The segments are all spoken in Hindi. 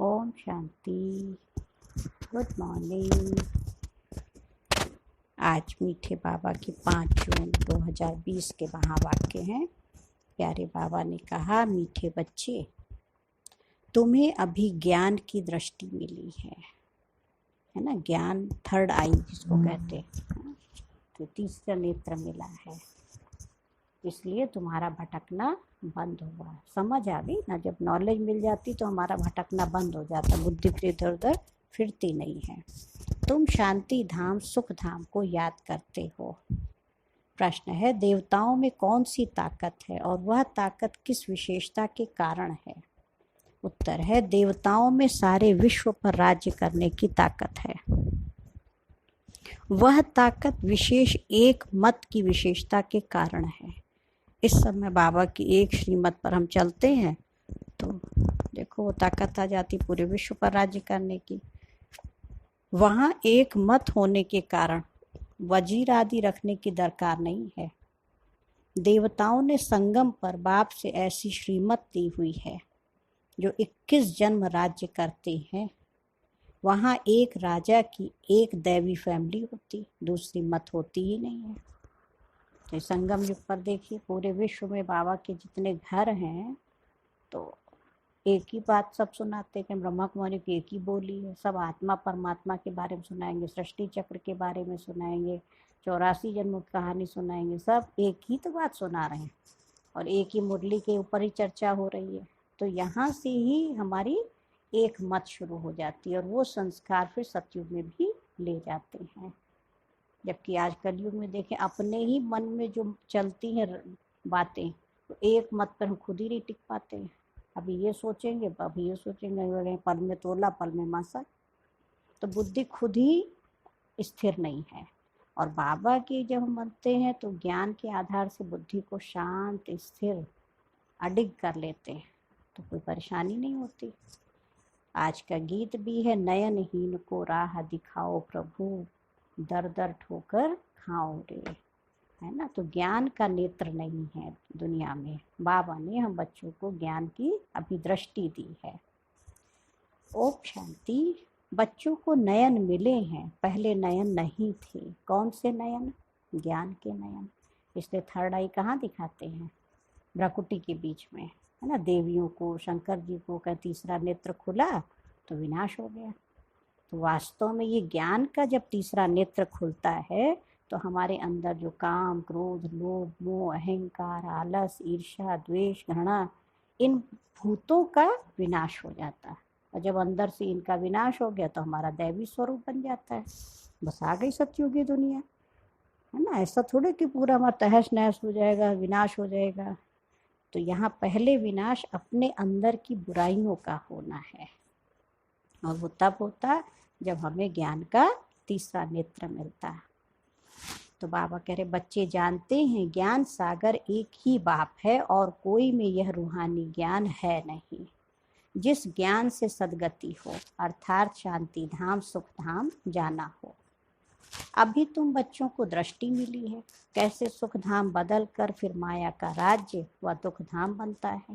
ओम शांति। Good morning. आज मीठे बाबा की 5 जून 2020 के महावाक्य हैं। प्यारे बाबा ने कहा, मीठे बच्चे, तुम्हें अभी ज्ञान की दृष्टि मिली है ना। ज्ञान थर्ड आई जिसको कहते हैं, तो तीसरा नेत्र मिला है, इसलिए तुम्हारा भटकना बंद हुआ। समझ आ गई ना, जब नॉलेज मिल जाती तो हमारा भटकना बंद हो जाता, बुद्धि फिर इधर उधर फिरती नहीं है। तुम शांति धाम सुख धाम को याद करते हो। प्रश्न है, देवताओं में कौन सी ताकत है और वह ताकत किस विशेषता के कारण है? उत्तर है, देवताओं में सारे विश्व पर राज्य करने की ताकत है। वह ताकत विशेष एक मत की विशेषता के कारण है। इस समय बाबा की एक श्रीमत पर हम चलते हैं तो देखो वो ताकत आ जाती पूरे विश्व पर राज्य करने की। वहाँ एक मत होने के कारण वजीर आदि रखने की दरकार नहीं है। देवताओं ने संगम पर बाप से ऐसी श्रीमत दी हुई है जो 21 जन्म राज्य करते हैं। वहाँ एक राजा की एक दैवी फैमिली होती, दूसरी मत होती ही नहीं है। तो संगम युग पर देखिए, पूरे विश्व में बाबा के जितने घर हैं तो एक ही बात सब सुनाते हैं। ब्रह्मा कुमारी की एक ही बोली है, सब आत्मा परमात्मा के बारे में सुनाएंगे, सृष्टि चक्र के बारे में सुनाएंगे, 84 जन्मों की कहानी सुनाएंगे। सब एक ही तो बात सुना रहे हैं और एक ही मुरली के ऊपर ही चर्चा हो रही है। तो यहाँ से ही हमारी एक मत शुरू हो जाती है और वो संस्कार फिर सतयुग में भी ले जाते हैं। जबकि आज कलयुग में देखें, अपने ही मन में जो चलती हैं बातें, तो एक मत पर हम खुद ही नहीं टिक पाते हैं। अभी ये सोचेंगे, अभी ये सोचेंगे, पल में तोला पल में मासा। तो बुद्धि खुद ही स्थिर नहीं है। और बाबा की जब हम बनते हैं तो ज्ञान के आधार से बुद्धि को शांत स्थिर अडिग कर लेते हैं, तो कोई परेशानी नहीं होती। आज का गीत भी है, नयनहीन को राह दिखाओ प्रभु, दर दर ठोकर खाओ रे, है ना। तो ज्ञान का नेत्र नहीं है दुनिया में। बाबा ने हम बच्चों को ज्ञान की अभी दृष्टि दी है। ओम शांति। बच्चों को नयन मिले हैं, पहले नयन नहीं थे। कौन से नयन? ज्ञान के नयन। इसलिए थर्ड आई कहाँ दिखाते हैं? भ्रकुटी के बीच में, है ना। देवियों को, शंकर जी को का तीसरा नेत्र खुला तो विनाश हो गया। तो वास्तव में ये ज्ञान का जब तीसरा नेत्र खुलता है तो हमारे अंदर जो काम, क्रोध, लोभ, मोह, अहंकार, आलस, ईर्ष्या, द्वेष, घृणा, इन भूतों का विनाश हो जाता है। और जब अंदर से इनका विनाश हो गया तो हमारा दैवी स्वरूप बन जाता है। बस आ गई सतयुगी दुनिया, है ना। ऐसा थोड़े कि पूरा हमारा तहस नहस हो जाएगा, विनाश हो जाएगा। तो यहाँ पहले विनाश अपने अंदर की बुराइयों का होना है, और वो तब होता जब हमें ज्ञान का तीसरा नेत्र मिलता। तो बाबा कह रहे, बच्चे जानते हैं ज्ञान सागर एक ही बाप है और कोई में यह रूहानी ज्ञान है नहीं, जिस ज्ञान से सदगति हो, अर्थात शांति धाम सुख धाम जाना हो। अभी तुम बच्चों को दृष्टि मिली है, कैसे सुख धाम बदल कर फिर माया का राज्य व दुख धाम बनता है।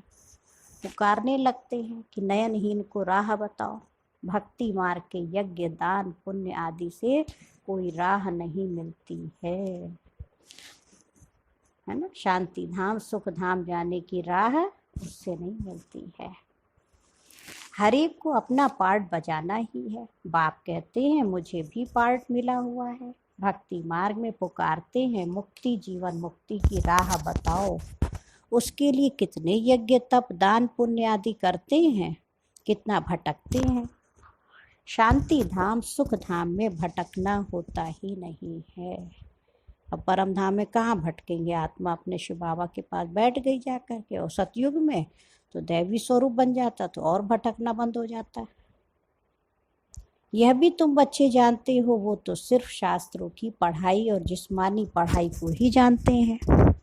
पुकारने लगते हैं कि नयनहीन को राह बताओ। भक्ति मार्ग के यज्ञ, दान, पुण्य आदि से कोई राह नहीं मिलती है ना। शांति धाम सुख धाम जाने की राह उससे नहीं मिलती है। हर एक को अपना पार्ट बजाना ही है। बाप कहते हैं, मुझे भी पार्ट मिला हुआ है। भक्ति मार्ग में पुकारते हैं, मुक्ति जीवन मुक्ति की राह बताओ। उसके लिए कितने यज्ञ तप दान पुण्य आदि करते हैं, कितना भटकते हैं। शांति धाम सुख धाम में भटकना होता ही नहीं है। अब परम धाम में कहाँ भटकेंगे? आत्मा अपने शिव बाबा के पास बैठ गई जाकर के, और सतयुग में तो दैवी स्वरूप बन जाता तो और भटकना बंद हो जाता। यह भी तुम बच्चे जानते हो, वो तो सिर्फ शास्त्रों की पढ़ाई और जिस्मानी पढ़ाई को ही जानते हैं।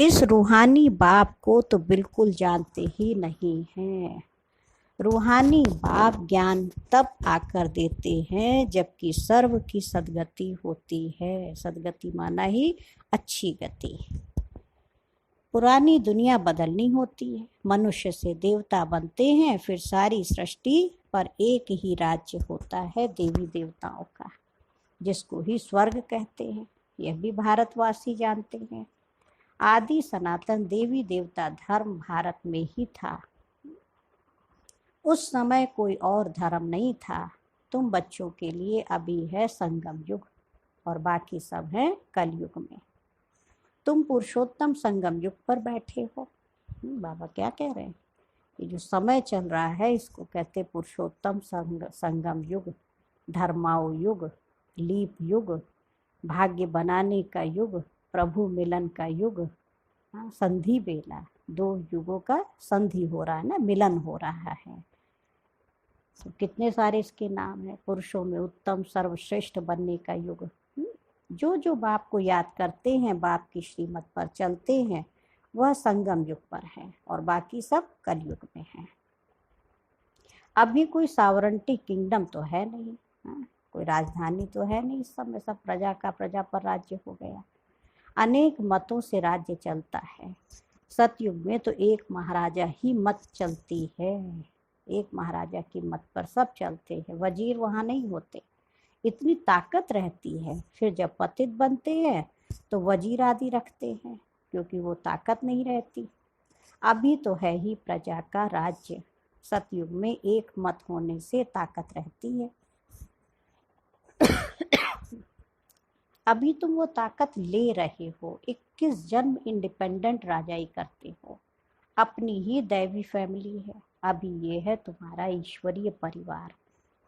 इस रूहानी बाप को तो बिल्कुल जानते ही नहीं हैं। रूहानी बाप ज्ञान तब आकर देते हैं जबकि सर्व की सदगति होती है। सदगति माना ही अच्छी गति। पुरानी दुनिया बदलनी होती है, मनुष्य से देवता बनते हैं, फिर सारी सृष्टि पर एक ही राज्य होता है देवी देवताओं का, जिसको ही स्वर्ग कहते हैं। यह भी भारतवासी जानते हैं। आदि सनातन देवी देवता धर्म भारत में ही था। उस समय कोई और धर्म नहीं था। तुम बच्चों के लिए अभी है संगम युग और बाकी सब है कलयुग में। तुम पुरुषोत्तम संगम युग पर बैठे हो। बाबा क्या कह रहे हैं? ये जो समय चल रहा है इसको कहते पुरुषोत्तम संगम युग, धर्माओ युग, लीप युग, भाग्य बनाने का युग, प्रभु मिलन का युग। संधि बेला, दो युगों का संधि हो रहा है ना, मिलन हो रहा है। तो कितने सारे इसके नाम है। पुरुषों में उत्तम सर्वश्रेष्ठ बनने का युग। जो जो बाप को याद करते हैं, बाप की श्रीमत पर चलते हैं, वह संगम युग पर है और बाकी सब कलयुग में है। अभी कोई सॉवरेंटी किंगडम तो है नहीं, कोई राजधानी तो है नहीं। इस समय सब प्रजा का प्रजा पर राज्य हो गया। अनेक मतों से राज्य चलता है। सतयुग में तो एक महाराजा ही मत चलती है। एक महाराजा की मत पर सब चलते हैं। वजीर वहाँ नहीं होते, इतनी ताकत रहती है। फिर जब पतित बनते हैं तो वजीर आदि रखते हैं, क्योंकि वो ताकत नहीं रहती। अभी तो है ही प्रजा का राज्य। सतयुग में एक मत होने से ताकत रहती है। अभी तुम वो ताकत ले रहे हो। 21 जन्म इंडिपेंडेंट राजाई करते हो। अपनी ही दैवी फैमिली है। अभी ये है तुम्हारा ईश्वरीय परिवार।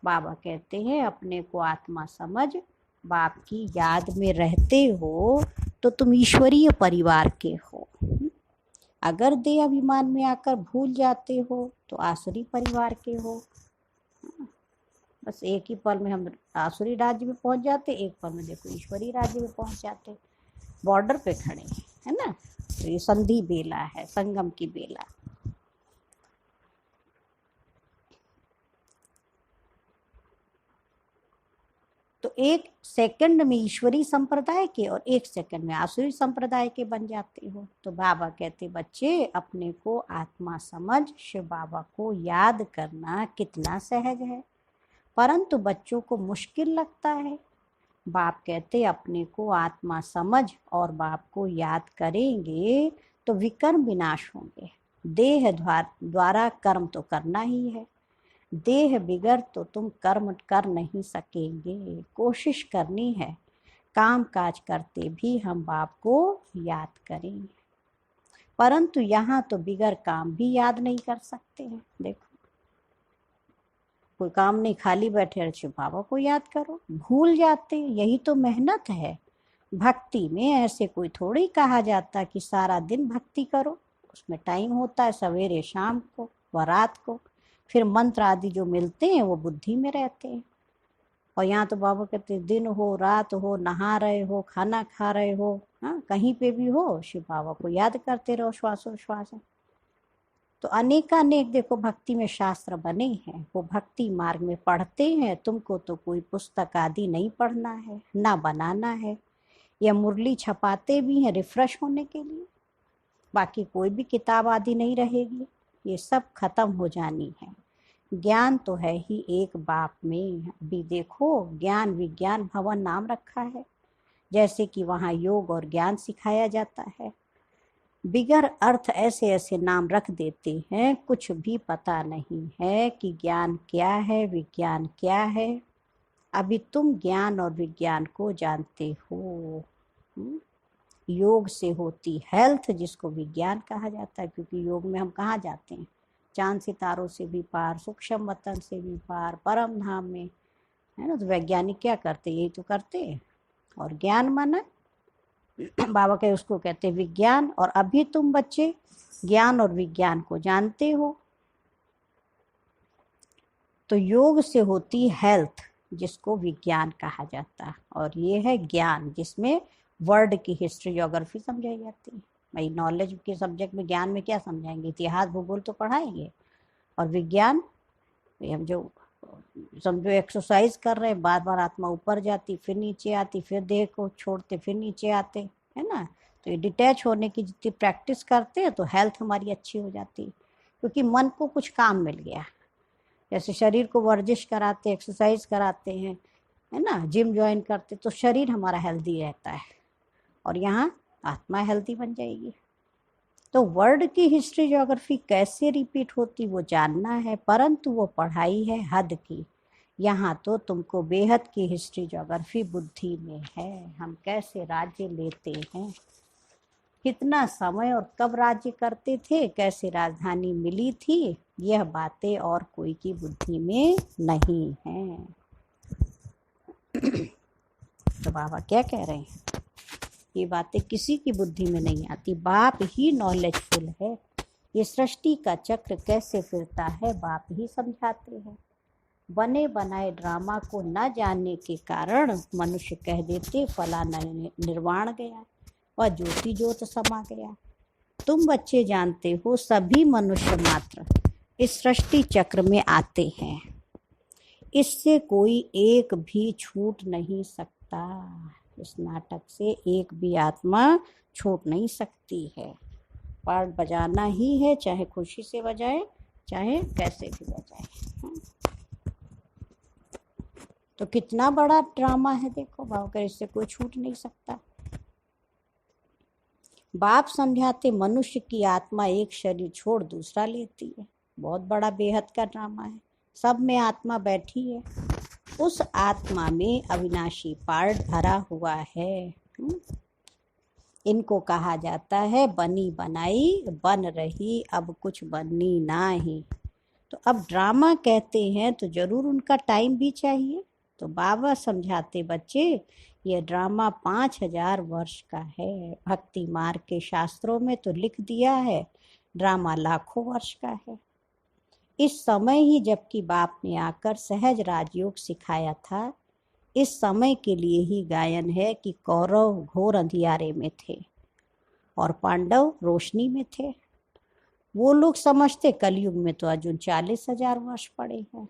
बाबा कहते हैं अपने को आत्मा समझ, बाप की याद में रहते हो तो तुम ईश्वरीय परिवार के हो। अगर देह अभिमान में आकर भूल जाते हो तो आसुरी परिवार के हो। बस एक ही पल में हम आसुरी राज्य में पहुंच जाते, एक पल में देखो ईश्वरीय राज्य में पहुंच जाते। बॉर्डर पे खड़े हैं, है ना। तो ये संधि बेला है, संगम की बेला। तो एक सेकंड में ईश्वरी संप्रदाय के और एक सेकंड में आसुरी संप्रदाय के बन जाते हो। तो बाबा कहते बच्चे अपने को आत्मा समझ शिव बाबा को याद करना कितना सहज है, परंतु बच्चों को मुश्किल लगता है। बाप कहते अपने को आत्मा समझ और बाप को याद करेंगे तो विकर्म विनाश होंगे। देह द्वारा कर्म तो करना ही है। देह बिगड़ तो तुम कर्म कर नहीं सकेंगे। कोशिश करनी है काम काज करते भी हम बाप को याद करें, परंतु यहाँ तो बिगड़ काम भी याद नहीं कर सकते हैं। देखो कोई काम नहीं, खाली बैठे अच्छे बाबा को याद करो, भूल जाते। यही तो मेहनत है भक्ति में। ऐसे कोई थोड़ी कहा जाता कि सारा दिन भक्ति करो। उसमें टाइम होता है, सवेरे शाम को व रात को। फिर मंत्र आदि जो मिलते हैं वो बुद्धि में रहते हैं। और यहाँ तो बाबा कहते दिन हो रात हो, नहा रहे हो, खाना खा रहे हो, हाँ कहीं पे भी हो, शिव बाबा को याद करते रहो श्वासोश्वास। तो अनेकानेक देखो भक्ति में शास्त्र बने हैं, वो भक्ति मार्ग में पढ़ते हैं। तुमको तो कोई पुस्तक आदि नहीं पढ़ना है, ना बनाना है। या मुरली छपाते भी हैं रिफ्रेश होने के लिए, बाकी कोई भी किताब आदि नहीं रहेगी। ये सब खत्म हो जानी है। ज्ञान तो है ही एक बाप में। अभी देखो ज्ञान विज्ञान भवन नाम रखा है, जैसे कि वहाँ योग और ज्ञान सिखाया जाता है। बिगर अर्थ ऐसे ऐसे नाम रख देते हैं, कुछ भी पता नहीं है कि ज्ञान क्या है, विज्ञान क्या है। अभी तुम ज्ञान और विज्ञान को जानते हो। योग से होती हेल्थ, जिसको विज्ञान कहा जाता है, क्योंकि योग में हम कहाँ जाते हैं? चांद सितारों से भी पार, सूक्ष्म वतन से भी पार, परम धाम में, है ना। तो वैज्ञानिक क्या करते? यही तो करते हैं। और ज्ञान माना बाबा के उसको कहते विज्ञान। और अभी तुम बच्चे ज्ञान और विज्ञान को जानते हो। तो योग से होती हेल्थ, जिसको विज्ञान कहा जाता है, और ये है ज्ञान, जिसमें वर्ल्ड की हिस्ट्री ज्योग्राफी समझाई जाती है। भाई नॉलेज के सब्जेक्ट में ज्ञान में क्या समझाएंगे? इतिहास भूगोल तो पढ़ाएंगे। और विज्ञान हम जो समझो एक्सरसाइज कर रहे हैं, बार बार आत्मा ऊपर जाती, फिर नीचे आती, फिर देह को छोड़ते, फिर नीचे आते, है ना। तो ये डिटैच होने की जितनी प्रैक्टिस करते हैं तो हेल्थ हमारी अच्छी हो जाती है, क्योंकि मन को कुछ काम मिल गया। जैसे शरीर को वर्जिश कराते, एक्सरसाइज कराते हैं, है ना, जिम ज्वाइन करते, तो शरीर हमारा हेल्दी रहता है और यहाँ आत्मा हेल्दी बन जाएगी। तो वर्ड की हिस्ट्री ज्योग्राफी कैसे रिपीट होती वो जानना है, परंतु वो पढ़ाई है हद की। यहाँ तो तुमको बेहद की हिस्ट्री ज्योग्राफी बुद्धि में है। हम कैसे राज्य लेते हैं, कितना समय और कब राज्य करते थे, कैसे राजधानी मिली थी, यह बातें और कोई की बुद्धि में नहीं है। तो बाबा क्या कह रहे हैं, ये बातें किसी की बुद्धि में नहीं आती, बाप ही नॉलेजफुल है। ये सृष्टि का चक्र कैसे फिरता है बाप ही समझाते हैं। बने बनाए ड्रामा को न जानने के कारण मनुष्य कह देते फलाना निर्वाण गया और ज्योति ज्योत समा गया। तुम बच्चे जानते हो सभी मनुष्य मात्र इस सृष्टि चक्र में आते हैं, इससे कोई एक भी छूट नहीं सकता। इस नाटक से एक भी आत्मा छूट नहीं सकती है। पार्ट बजाना ही है, चाहे खुशी से बजाए चाहे कैसे भी बजाए। तो कितना बड़ा ड्रामा है देखो, भावकर इससे कोई छूट नहीं सकता। बाप समझाते मनुष्य की आत्मा एक शरीर छोड़ दूसरा लेती है, बहुत बड़ा बेहद का ड्रामा है। सब में आत्मा बैठी है, उस आत्मा में अविनाशी पार्ट भरा हुआ है। इनको कहा जाता है बनी बनाई बन रही, अब कुछ बननी ना ही। तो अब ड्रामा कहते हैं तो जरूर उनका टाइम भी चाहिए। तो बाबा समझाते बच्चे ये ड्रामा 5000 वर्ष का है। भक्ति मार्ग के शास्त्रों में तो लिख दिया है ड्रामा लाखों वर्ष का है। इस समय ही जबकि बाप ने आकर सहज राजयोग सिखाया था, इस समय के लिए ही गायन है कि कौरव घोर अंधियारे में थे और पांडव रोशनी में थे। वो लोग समझते कलयुग में तो अर्जुन 40,000 वर्ष पड़े हैं।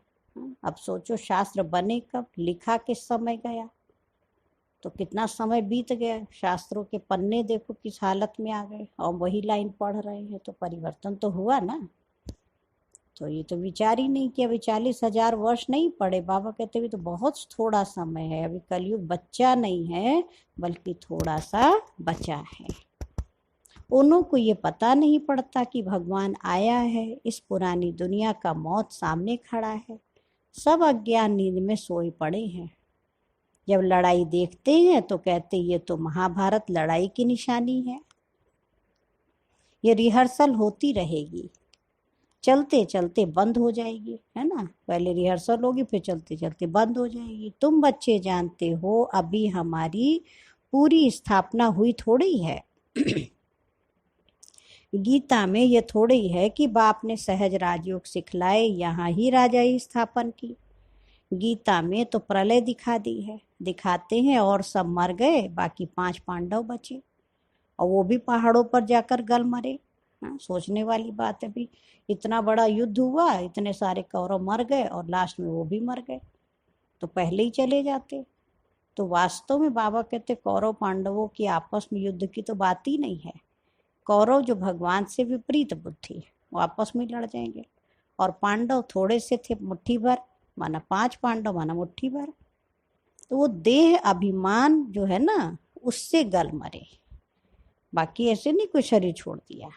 अब सोचो शास्त्र बने कब, लिखा किस समय गया, तो कितना समय बीत गया। शास्त्रों के पन्ने देखो किस हालत में आ गए और वही लाइन पढ़ रहे हैं, तो परिवर्तन तो हुआ ना। तो ये तो विचार ही नहीं किया। अभी 40,000 वर्ष नहीं पड़े, बाबा कहते हुए तो बहुत थोड़ा समय है। अभी कलयुग बच्चा नहीं है बल्कि थोड़ा सा बचा है। उन्हों को ये पता नहीं पड़ता कि भगवान आया है, इस पुरानी दुनिया का मौत सामने खड़ा है। सब अज्ञान नींद में सोए पड़े हैं। जब लड़ाई देखते हैं तो कहते ये तो महाभारत लड़ाई की निशानी है। ये रिहर्सल होती रहेगी, चलते चलते बंद हो जाएगी, है ना। पहले रिहर्सल होगी फिर चलते चलते बंद हो जाएगी। तुम बच्चे जानते हो अभी हमारी पूरी स्थापना हुई थोड़ी है। गीता में ये थोड़ी है कि बाप ने सहज राजयोग सिखलाए यहाँ ही राजाई स्थापन की। गीता में तो प्रलय दिखा दी है, दिखाते हैं और सब मर गए, बाकी 5 पांडव बचे और वो भी पहाड़ों पर जाकर गल मरे। हाँ, सोचने वाली बात है। भी इतना बड़ा युद्ध हुआ, इतने सारे कौरव मर गए और लास्ट में वो भी मर गए, तो पहले ही चले जाते। तो वास्तव में बाबा कहते कौरव पांडवों की आपस में युद्ध की तो बात ही नहीं है। कौरव जो भगवान से विपरीत बुद्धि, वो आपस में लड़ जाएंगे, और पांडव थोड़े से थे, मुट्ठी भर, माना 5 पांडव माना मुट्ठी भर। तो वो देह अभिमान जो है ना उससे गल मरे, बाकी ऐसे नहीं कोई शरीर छोड़ दिया।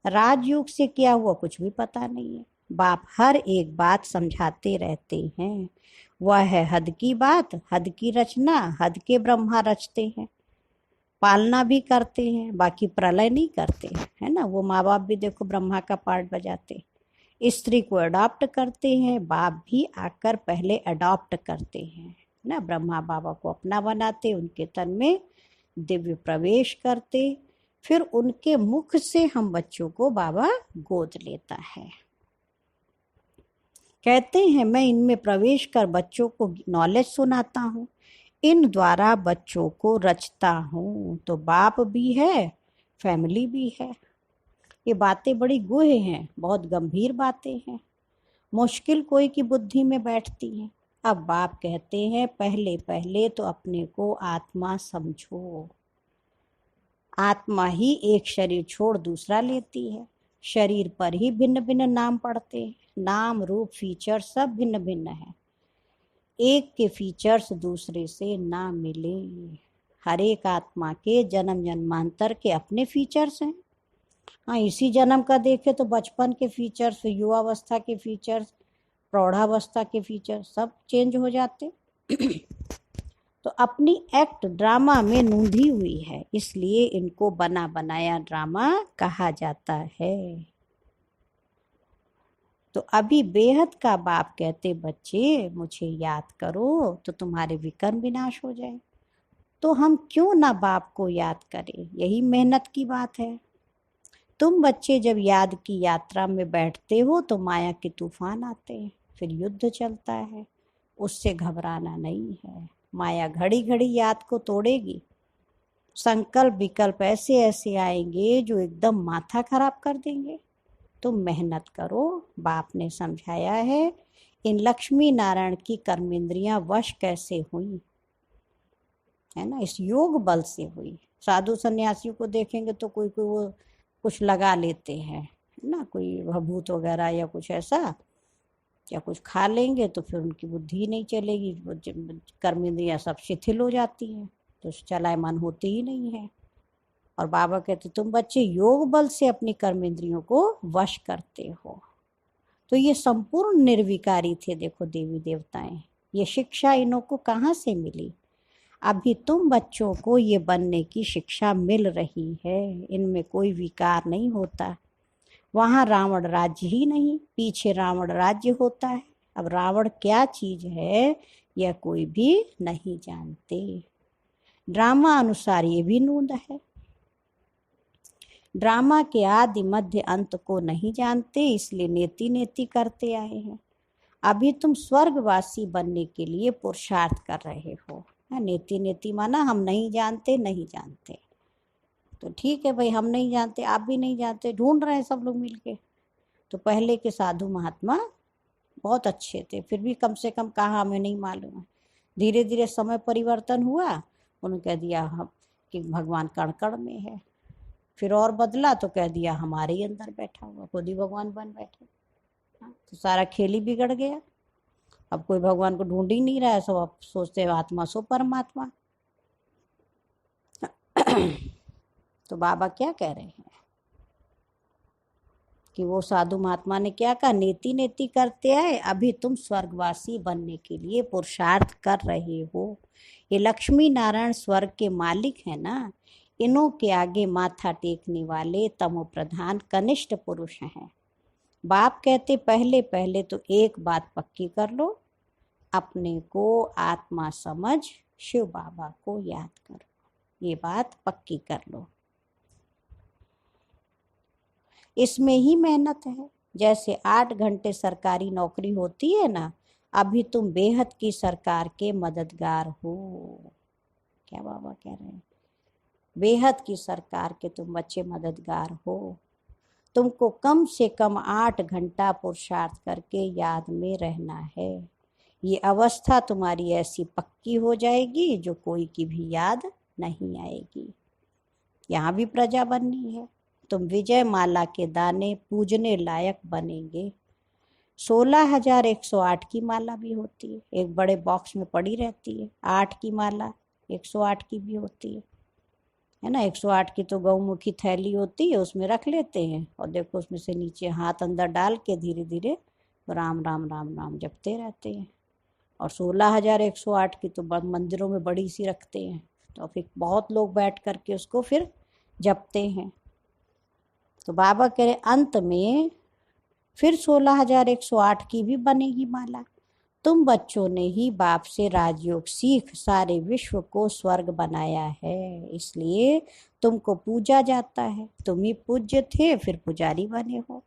राजयोग से क्या हुआ कुछ भी पता नहीं है। बाप हर एक बात समझाते रहते हैं। वह है हद की बात, हद की रचना, हद के ब्रह्मा रचते हैं। पालना भी करते हैं, बाकी प्रलय नहीं करते, है ना। वो माँ बाप भी देखो ब्रह्मा का पार्ट बजाते। स्त्री को अडॉप्ट करते हैं, बाप भी आकर पहले अडॉप्ट करते हैं ना। ब्रह्मा बाबा को अपना बनाते, उनके तन में दिव्य प्रवेश करते, फिर उनके मुख से हम बच्चों को बाबा गोद लेता है। कहते हैं मैं इनमें प्रवेश कर बच्चों को नॉलेज सुनाता हूँ, इन द्वारा बच्चों को रचता हूँ। तो बाप भी है, फैमिली भी है। ये बातें बड़ी गुह हैं, बहुत गंभीर बातें हैं, मुश्किल कोई की बुद्धि में बैठती हैं। अब बाप कहते हैं पहले पहले तो अपने को आत्मा समझो। आत्मा ही एक शरीर छोड़ दूसरा लेती है, शरीर पर ही भिन्न भिन्न नाम पड़ते हैं। नाम रूप फीचर सब भिन्न भिन्न है। एक के फीचर्स दूसरे से ना मिले। हर एक आत्मा के जन्म जन्मांतर के अपने फीचर्स हैं। हाँ, इसी जन्म का देखे तो बचपन के फीचर्स, युवावस्था के फीचर्स, प्रौढ़ावस्था के फीचर्स सब चेंज हो जाते। तो अपनी एक्ट ड्रामा में नूंधी हुई है, इसलिए इनको बना बनाया ड्रामा कहा जाता है। तो अभी बेहद का बाप कहते, बच्चे मुझे याद करो तो तुम्हारे विकर्म विनाश हो जाए। तो हम क्यों ना बाप को याद करें, यही मेहनत की बात है। तुम बच्चे जब याद की यात्रा में बैठते हो तो माया के तूफान आते हैं, फिर युद्ध चलता है। उससे घबराना नहीं है। माया घड़ी घड़ी याद को तोड़ेगी। संकल्प विकल्प ऐसे ऐसे आएंगे जो एकदम माथा खराब कर देंगे। तुम मेहनत करो, बाप ने समझाया है। इन लक्ष्मी नारायण की कर्मेंद्रियां वश कैसे हुई, है ना, इस योग बल से हुई। साधु सन्यासियों को देखेंगे तो कोई कोई वो कुछ लगा लेते हैं, है ना, कोई भभूत वगैरह या कुछ ऐसा, या कुछ खा लेंगे तो फिर उनकी बुद्धि नहीं चलेगी, कर्मेंद्रियां सब शिथिल हो जाती हैं, तो चलायमान होते ही नहीं है। और बाबा कहते तुम बच्चे योग बल से अपनी कर्मेंद्रियों को वश करते हो। तो ये संपूर्ण निर्विकारी थे। देखो देवी देवताएं, ये शिक्षा इन्हों को कहाँ से मिली? अभी तुम बच्चों को ये बनने की शिक्षा मिल रही है। इनमें कोई विकार नहीं होता। वहाँ रावण राज्य ही नहीं, पीछे रावण राज्य होता है। अब रावण क्या चीज है यह कोई भी नहीं जानते। ड्रामा अनुसार ये भी नूंद है। ड्रामा के आदि मध्य अंत को नहीं जानते, इसलिए नेति नेति करते आए हैं। अभी तुम स्वर्गवासी बनने के लिए पुरुषार्थ कर रहे हो। नेति नेति माना हम नहीं जानते, नहीं जानते। तो ठीक है भाई, हम नहीं जानते, आप भी नहीं जानते, ढूंढ रहे हैं सब लोग मिलके। तो पहले के साधु महात्मा बहुत अच्छे थे, फिर भी कम से कम कहा हमें नहीं मालूम है। धीरे धीरे समय परिवर्तन हुआ, उन्होंने कह दिया हम कि भगवान कण कण में है। फिर और बदला तो कह दिया हमारे ही अंदर बैठा हुआ, खुद ही भगवान बन बैठे। तो सारा खेल ही बिगड़ गया। अब कोई भगवान को ढूंढ ही नहीं रहा है, सब अब सोचते हैं आत्मा सो परमात्मा। तो बाबा क्या कह रहे हैं कि वो साधु महात्मा ने क्या कहा, नेति नेति करते आए, अभी तुम स्वर्गवासी बनने के लिए पुरुषार्थ कर रहे हो। ये लक्ष्मी नारायण स्वर्ग के मालिक है ना, इन्हों के आगे माथा टेकने वाले तमो प्रधान कनिष्ठ पुरुष हैं। बाप कहते पहले पहले तो एक बात पक्की कर लो, अपने को आत्मा समझ शिव बाबा को याद करो। ये बात पक्की कर लो। इसमें ही मेहनत है। जैसे 8 घंटे सरकारी नौकरी होती है ना, अभी तुम बेहद की सरकार के मददगार हो। क्या बाबा कह रहे हैं? बेहद की सरकार के तुम बच्चे मददगार हो। तुमको कम से कम 8 घंटा पुरुषार्थ करके याद में रहना है। ये अवस्था तुम्हारी ऐसी पक्की हो जाएगी जो कोई की भी याद नहीं आएगी। यहाँ भी प्रजा बननी है। तुम विजय माला के दाने पूजने लायक बनेंगे। 16,108 की माला भी होती है, एक बड़े बॉक्स में पड़ी रहती है। 8 की माला 108 की भी होती है ना। 108 की तो गौमुखी थैली होती है, उसमें रख लेते हैं और देखो उसमें से नीचे हाथ अंदर डाल के धीरे धीरे राम राम राम राम जपते रहते हैं। और 16,108 की तो मंदिरों में बड़ी सी रखते हैं, तो फिर बहुत लोग बैठ करके उसको फिर जपते हैं। तो बाबा कह रहे अंत में फिर 16,108 की भी बनेगी माला। तुम बच्चों ने ही बाप से राजयोग सीख सारे विश्व को स्वर्ग बनाया है, इसलिए तुमको पूजा जाता है। तुम ही पूज्य थे, फिर पुजारी बने हो।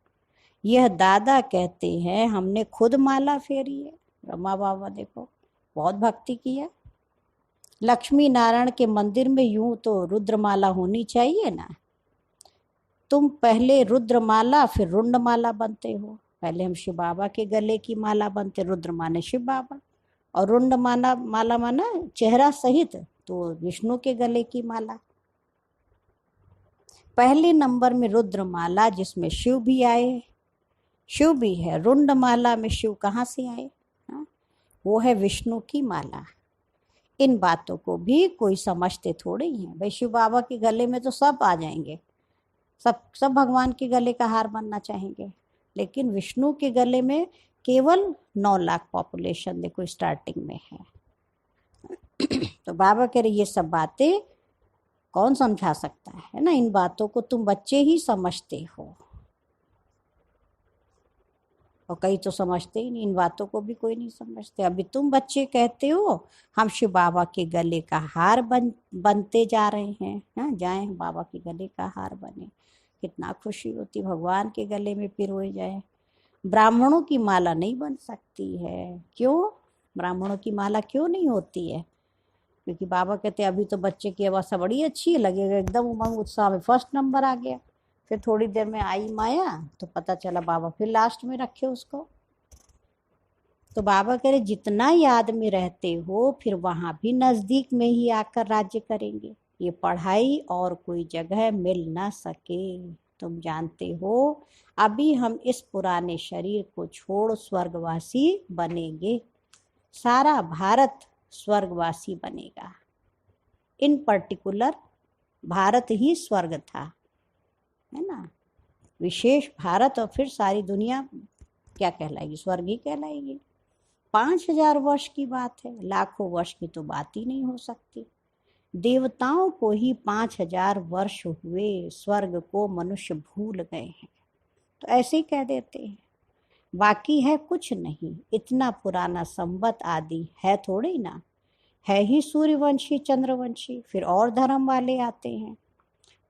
यह दादा कहते हैं हमने खुद माला फेरी है। रमा बाबा देखो बहुत भक्ति किया। लक्ष्मी नारायण के मंदिर में यूं तो रुद्रमाला होनी चाहिए ना। तुम पहले रुद्रमाला फिर रुंडमाला बनते हो। पहले हम शिव बाबा के गले की माला बनते, रुद्र माने शिव बाबा, और रुंड माला माना चेहरा सहित तो विष्णु के गले की माला। पहले नंबर में रुद्र माला जिसमें शिव भी आए, शिव भी है। रुंड माला में शिव कहाँ से आए? हाँ? वो है विष्णु की माला। इन बातों को भी कोई समझते थोड़े ही हैं। भाई शिव बाबा के गले में तो सब आ जाएंगे, सब सब भगवान के गले का हार बनना चाहेंगे, लेकिन विष्णु के गले में केवल 9 लाख पॉपुलेशन देखो स्टार्टिंग में है। तो बाबा कह रहे ये सब बातें कौन समझा सकता है ना, इन बातों को तुम बच्चे ही समझते हो, और कई तो समझते ही नहीं, इन बातों को भी कोई नहीं समझते। अभी तुम बच्चे कहते हो हम शिव बाबा के गले का हार बनते जा रहे हैं। हाँ, जाए हम बाबा के गले का हार बने, कितना खुशी होती, भगवान के गले में पिरोए जाए। ब्राह्मणों की माला नहीं बन सकती है। क्यों? ब्राह्मणों की माला क्यों नहीं होती है? क्योंकि बाबा कहते हैं अभी तो बच्चे की अवस्था बड़ी अच्छी है, लगेगा एकदम उमंग उत्साह में फर्स्ट नंबर आ गया, फिर थोड़ी देर में आई माया तो पता चला बाबा फिर लास्ट में रखे उसको। तो बाबा कह रहे जितना याद में रहते हो फिर वहां भी नजदीक में ही आकर राज्य करेंगे। ये पढ़ाई और कोई जगह मिल ना सके। तुम जानते हो अभी हम इस पुराने शरीर को छोड़ स्वर्गवासी बनेंगे, सारा भारत स्वर्गवासी बनेगा। इन पर्टिकुलर भारत ही स्वर्ग था, है ना, विशेष भारत, और फिर सारी दुनिया क्या कहलाएगी? स्वर्ग ही कहलाएगी। 5000 वर्ष की बात है, लाखों वर्ष की तो बात ही नहीं हो सकती। देवताओं को ही 5000 वर्ष हुए, स्वर्ग को मनुष्य भूल गए हैं, तो ऐसे ही कह देते हैं। बाकी है कुछ नहीं, इतना पुराना संवत आदि है थोड़े ही ना, है ही सूर्यवंशी चंद्रवंशी, फिर और धर्म वाले आते हैं।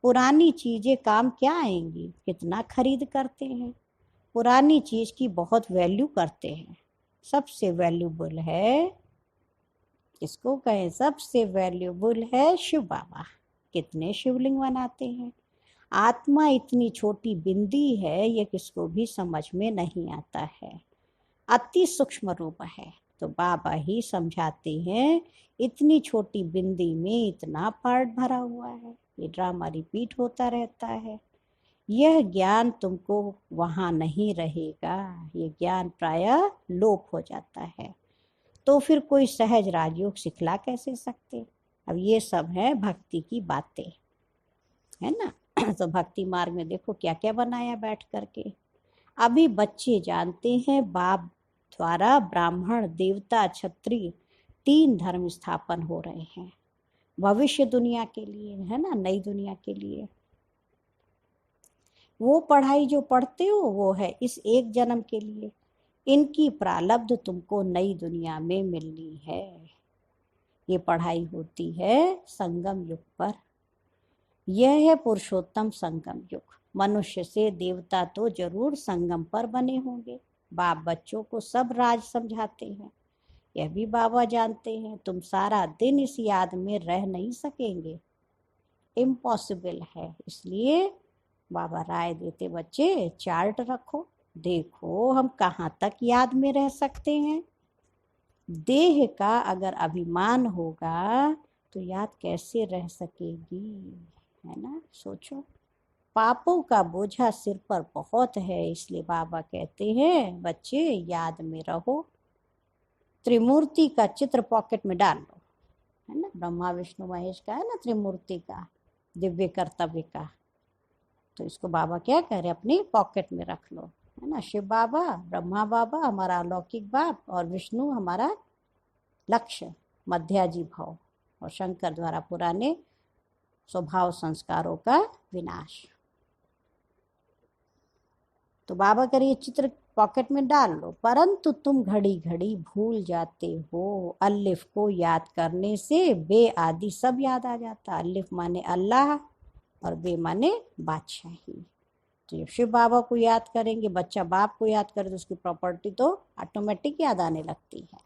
पुरानी चीजें काम क्या आएंगी? कितना खरीद करते हैं, पुरानी चीज की बहुत वैल्यू करते हैं। सबसे वैल्यूबल है, किसको कहें, सबसे वैल्यूबल है शिव बाबा। कितने शिवलिंग बनाते हैं। आत्मा इतनी छोटी बिंदी है, ये किसको भी समझ में नहीं आता है, अति सूक्ष्म रूप है। तो बाबा ही समझाते हैं इतनी छोटी बिंदी में इतना पार्ट भरा हुआ है, ये ड्रामा रिपीट होता रहता है। यह ज्ञान तुमको वहाँ नहीं रहेगा, ये ज्ञान प्रायः लोप हो जाता है। तो फिर कोई सहज राजयोग सिखला कैसे सकते? अब ये सब है भक्ति की बातें, है ना। तो भक्ति मार्ग में देखो क्या क्या बनाया बैठ करके। अभी बच्चे जानते हैं बाप द्वारा ब्राह्मण देवता क्षत्रिय 3 धर्म स्थापन हो रहे हैं, भविष्य दुनिया के लिए, है ना, नई दुनिया के लिए। वो पढ़ाई जो पढ़ते हो वो है इस एक जन्म के लिए, इनकी प्रारब्ध तुमको नई दुनिया में मिलनी है। ये पढ़ाई होती है संगम युग पर। यह है पुरुषोत्तम संगम युग। मनुष्य से देवता तो जरूर संगम पर बने होंगे। बाप बच्चों को सब राज समझाते हैं, यह भी बाबा जानते हैं। तुम सारा दिन इस याद में रह नहीं सकेंगे, इम्पॉसिबल है। इसलिए बाबा राय देते बच्चे चार्ट रखो, देखो हम कहाँ तक याद में रह सकते हैं। देह का अगर अभिमान होगा तो याद कैसे रह सकेगी, है ना। सोचो, पापों का बोझा सिर पर बहुत है, इसलिए बाबा कहते हैं बच्चे याद में रहो। त्रिमूर्ति का चित्र पॉकेट में डाल लो, है ना, ब्रह्मा विष्णु महेश का है ना, त्रिमूर्ति का दिव्य कर्तव्य का। तो इसको बाबा क्या कह रहे, अपनी पॉकेट में रख लो, है ना। शिव बाबा, ब्रह्मा बाबा हमारा अलौकिक बाप, और विष्णु हमारा लक्ष्य मध्याजी भाव, और शंकर द्वारा पुराने स्वभाव संस्कारों का विनाश। तो बाबा कह रहे चित्र पॉकेट में डाल लो, परंतु तुम घड़ी घड़ी भूल जाते हो। अलिफ को याद करने से बे आदि सब याद आ जाता। अलिफ माने अल्लाह और बे माने बादशाही। तो जब शिव बाबा को याद करेंगे, बच्चा बाप को याद करे, तो उसकी प्रॉपर्टी तो ऑटोमेटिक याद आने लगती है।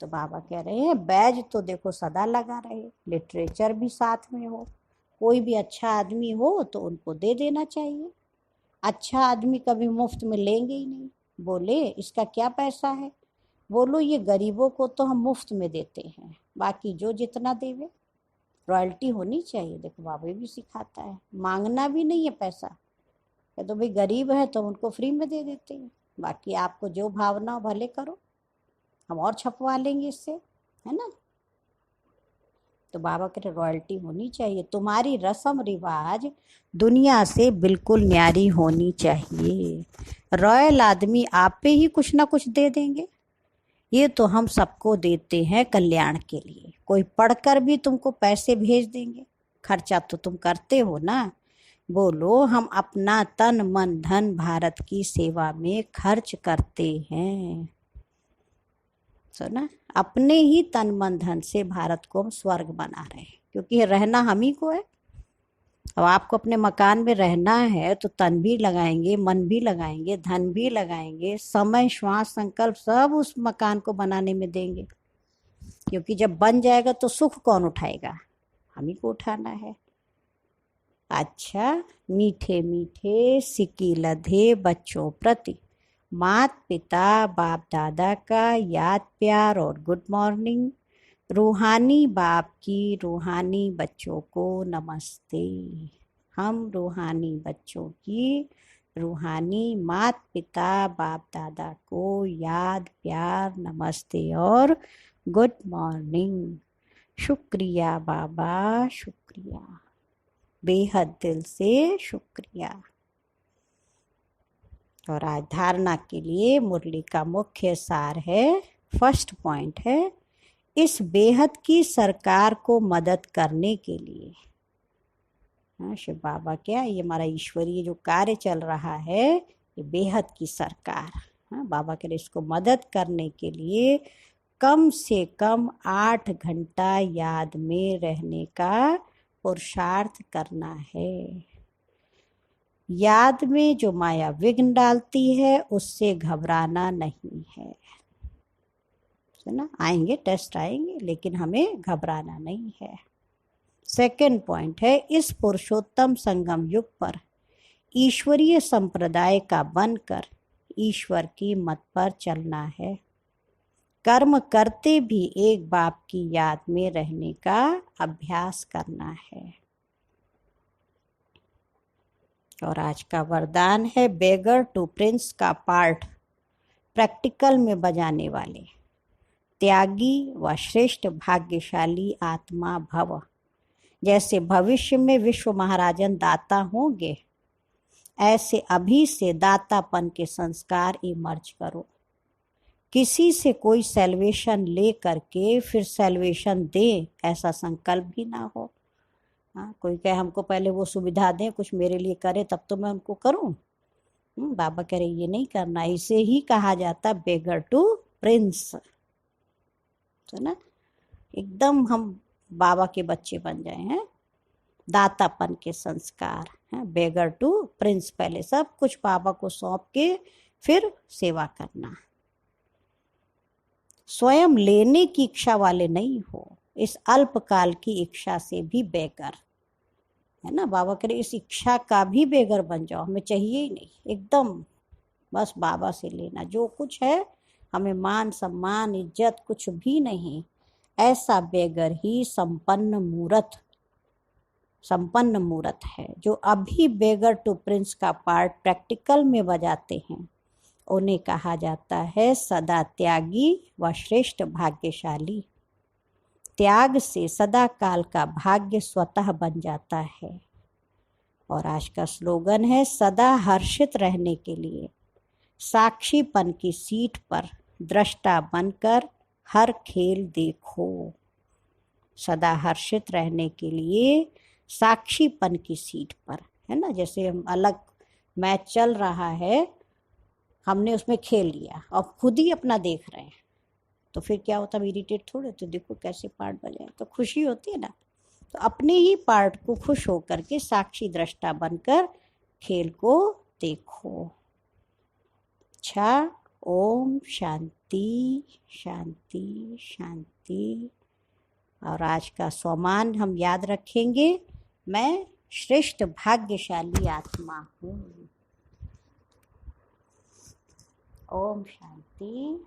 तो बाबा कह रहे हैं बैज तो देखो सदा लगा रहे, लिटरेचर भी साथ में हो। कोई भी अच्छा आदमी हो तो उनको दे देना चाहिए। अच्छा आदमी कभी मुफ्त में लेंगे ही नहीं। बोले इसका क्या पैसा है, बोलो ये गरीबों को तो हम मुफ्त में देते हैं, बाकी जो जितना देवे रॉयल्टी होनी चाहिए। देखो बाबा भी सिखाता है, मांगना भी नहीं है पैसा, कह दो भाई गरीब है तो उनको फ्री में दे देते हैं, बाकी आपको जो भावना हो भले करो, हम और छपवा लेंगे इससे, है ना। तो बाबा कह रॉयल्टी होनी चाहिए, तुम्हारी रस्म रिवाज दुनिया से बिल्कुल न्यारी होनी चाहिए। रॉयल आदमी आप पे ही कुछ ना कुछ दे देंगे, ये तो हम सबको देते हैं कल्याण के लिए। कोई पढ़कर भी तुमको पैसे भेज देंगे, खर्चा तो तुम करते हो ना। बोलो हम अपना तन मन धन भारत की सेवा में खर्च करते हैं, सुना, अपने ही तन मन धन से भारत को हम स्वर्ग बना रहे हैं, क्योंकि रहना हम ही को है। अब आपको अपने मकान में रहना है तो तन भी लगाएंगे, मन भी लगाएंगे, धन भी लगाएंगे, समय श्वास संकल्प सब उस मकान को बनाने में देंगे, क्योंकि जब बन जाएगा तो सुख कौन उठाएगा, हम ही को उठाना है। अच्छा, मीठे मीठे सिक्की लधे बच्चों प्रति मात पिता बाप दादा का याद प्यार और गुड मॉर्निंग। रूहानी बाप की रूहानी बच्चों को नमस्ते। हम रूहानी बच्चों की रूहानी मात पिता बाप दादा को याद प्यार नमस्ते और गुड मॉर्निंग। शुक्रिया बाबा, शुक्रिया, बेहद दिल से शुक्रिया। और आज धारणा के लिए मुरली का मुख्य सार है, फर्स्ट पॉइंट है, इस बेहद की सरकार को मदद करने के लिए। शिव बाबा क्या, ये हमारा ईश्वरीय जो कार्य चल रहा है, ये बेहद की सरकार, बाबा के लिए इसको मदद करने के लिए कम से कम 8 घंटा याद में रहने का पुरुषार्थ करना है। याद में जो माया विघ्न डालती है उससे घबराना नहीं है, सुना, आएंगे टेस्ट आएंगे, लेकिन हमें घबराना नहीं है। सेकंड पॉइंट है, इस पुरुषोत्तम संगम युग पर ईश्वरीय संप्रदाय का बनकर ईश्वर की मत पर चलना है। कर्म करते भी एक बाप की याद में रहने का अभ्यास करना है। और आज का वरदान है, बेगर टू प्रिंस का पार्ट प्रैक्टिकल में बजाने वाले त्यागी व श्रेष्ठ भाग्यशाली आत्मा भव। जैसे भविष्य में विश्व महाराजन दाता होंगे, ऐसे अभी से दातापन के संस्कार इमर्ज करो। किसी से कोई सैल्वेशन ले करके फिर सैल्वेशन दे, ऐसा संकल्प भी ना हो। कोई कहे हमको पहले वो सुविधा दें, कुछ मेरे लिए करे तब तो मैं उनको करूं। बाबा कह रहे ये नहीं करना, इसे ही कहा जाता बेगर टू प्रिंस, तो ना एकदम हम बाबा के बच्चे बन जाए हैं, दातापन के संस्कार हैं। बेगर टू प्रिंस, पहले सब कुछ बाबा को सौंप के फिर सेवा करना। स्वयं लेने की इच्छा वाले नहीं हो, इस अल्पकाल की इच्छा से भी बेगर, है ना। बाबा कह रहे इस इच्छा का भी बेगर बन जाओ, हमें चाहिए ही नहीं, एकदम बस बाबा से लेना जो कुछ है, हमें मान सम्मान इज्जत कुछ भी नहीं। ऐसा बेगर ही संपन्न मूर्त है। जो अभी बेगर टू प्रिंस का पार्ट प्रैक्टिकल में बजाते हैं, उन्हें कहा जाता है सदा त्यागी व श्रेष्ठ भाग्यशाली। त्याग से सदा काल का भाग्य स्वतः बन जाता है। और आज का स्लोगन है, सदा हर्षित रहने के लिए साक्षीपन की सीट पर दृष्टा बनकर हर खेल देखो। सदा हर्षित रहने के लिए साक्षीपन की सीट पर, है ना। जैसे हम अलग मैच चल रहा है, हमने उसमें खेल लिया और खुद ही अपना देख रहे हैं, तो फिर क्या होता है, इरिटेट थोड़े, तो देखो कैसे पार्ट बजाए, तो खुशी होती है ना। तो अपने ही पार्ट को खुश होकर के साक्षी दृष्टा बनकर खेल को देखो। अच्छा, ओम शांति शांति शांति। और आज का स्वमान हम याद रखेंगे, मैं श्रेष्ठ भाग्यशाली आत्मा हूँ। ओम शांति।